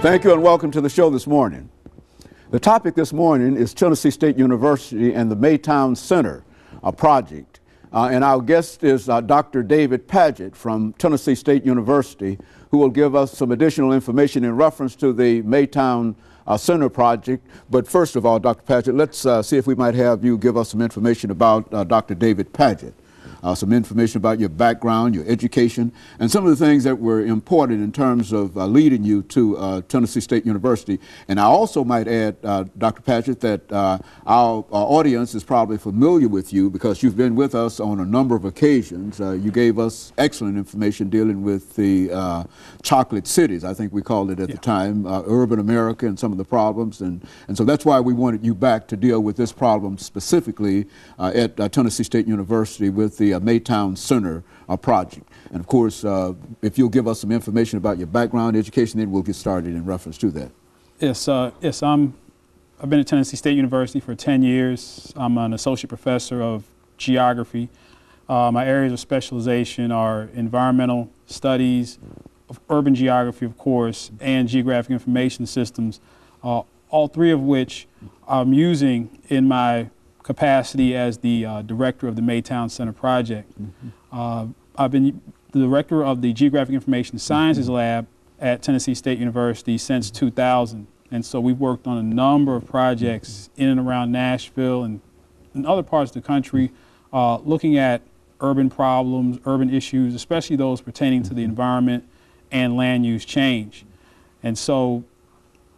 Thank you and welcome to the show this morning. The topic this morning is Tennessee State University and the Maytown Center project. And our guest is Dr. DPadgett from Tennessee State University, who will give us some additional information in reference to the Maytown Center project. But first of all, Dr. Padgett, let's see if we might have you give us some information about Dr. DPadgett. Some information about your background, your education, and some of the things that were important in terms of leading you to Tennessee State University. And I also might add, Dr. Padgett, that our audience is probably familiar with you because you've been with us on a number of occasions. You gave us excellent information dealing with the chocolate cities, I think we called it at the time, urban America and some of the problems. And so that's why we wanted you back to deal with this problem specifically at Tennessee State University with the Maytown Center project. And of course, if you'll give us some information about your background, education, then we'll get started in reference to that. Yes, I've been at Tennessee State University for 10 years. I'm an associate professor of geography. My areas of specialization are environmental studies, of urban geography, of course, and geographic information systems, all three of which I'm using in my capacity as the director of the Maytown Center project. I've been the director of the Geographic Information Sciences Lab at Tennessee State University since 2000. And so we've worked on a number of projects in and around Nashville and in other parts of the country, looking at urban problems, urban issues, especially those pertaining to the environment and land use change. And so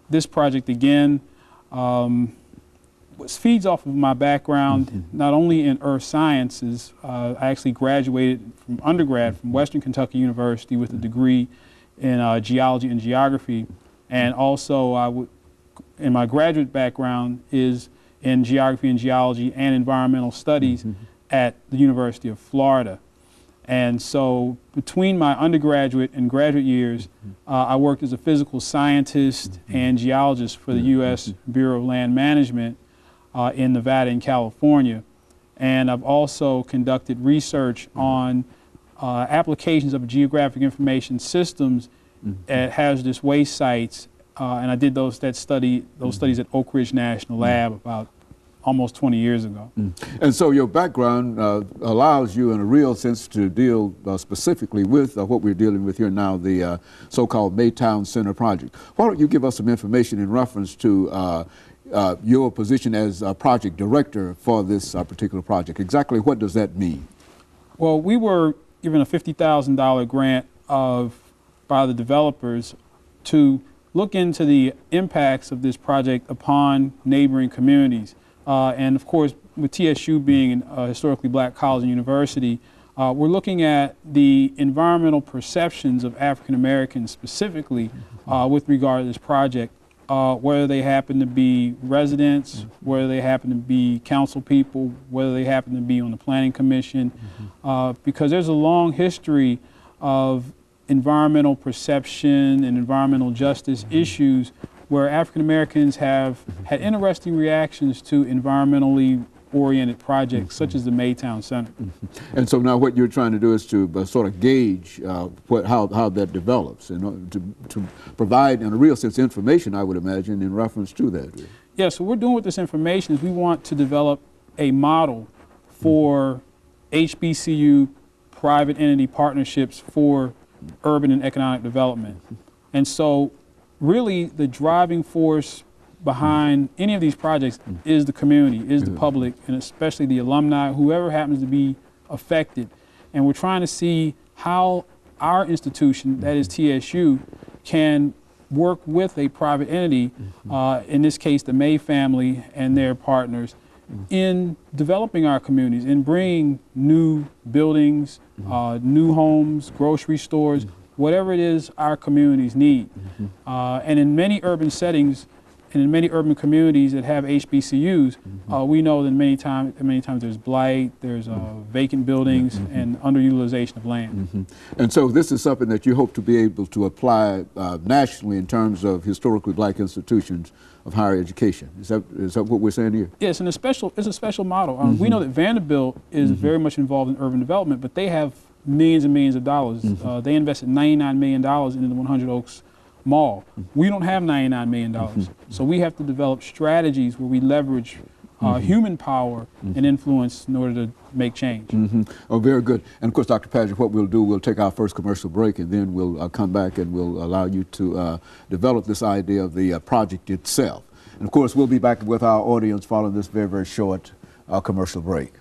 this project, again, feeds off of my background, not only in earth sciences. I actually graduated from undergrad from Western Kentucky University with a degree in geology and geography, and also in my graduate background is in geography and geology and environmental studies at the University of Florida. And so between my undergraduate and graduate years, I worked as a physical scientist and geologist for the U.S. Bureau of Land Management in Nevada and California. And I've also conducted research on applications of geographic information systems at hazardous waste sites. And I did those studies at Oak Ridge National Lab about almost 20 years ago. And so your background allows you in a real sense to deal specifically with what we're dealing with here now, the so-called Maytown Center project. Why don't you give us some information in reference to your position as a project director for this particular project? Exactly what does that mean? Well, we were given a $50,000 grant by the developers to look into the impacts of this project upon neighboring communities. And of course, with TSU being a historically black college and university, we're looking at the environmental perceptions of African Americans specifically with regard to this project. Whether they happen to be residents, whether they happen to be council people, whether they happen to be on the planning commission, because there's a long history of environmental perception and environmental justice issues where African Americans have had interesting reactions to environmentally oriented projects such as the Maytown Center. And so now what you're trying to do is to sort of gauge how that develops and to provide in a real sense information, I would imagine, in reference to that. Yeah, so what we're doing with this information is we want to develop a model for HBCU private entity partnerships for urban and economic development. And so really the driving force behind any of these projects is the community, is the public, and especially the alumni, whoever happens to be affected. And we're trying to see how our institution, that is TSU, can work with a private entity, in this case the May family and their partners, in developing our communities, in bringing new buildings, new homes, grocery stores, whatever it is our communities need. And in many urban settings, and in many urban communities that have HBCUs, we know that many times there's blight, there's vacant buildings, and underutilization of land. And so this is something that you hope to be able to apply nationally in terms of historically black institutions of higher education. Is that what we're saying here? Yes, and it's a special model. We know that Vanderbilt is very much involved in urban development, but they have millions and millions of dollars. They invested $99 million into the 100 Oaks mall. We don't have $99 million. So we have to develop strategies where we leverage human power and influence in order to make change. Oh, very good. And of course, Dr. Padgett, what we'll do, we'll take our first commercial break, and then we'll come back and we'll allow you to develop this idea of the project itself. And of course, we'll be back with our audience following this very, very short commercial break.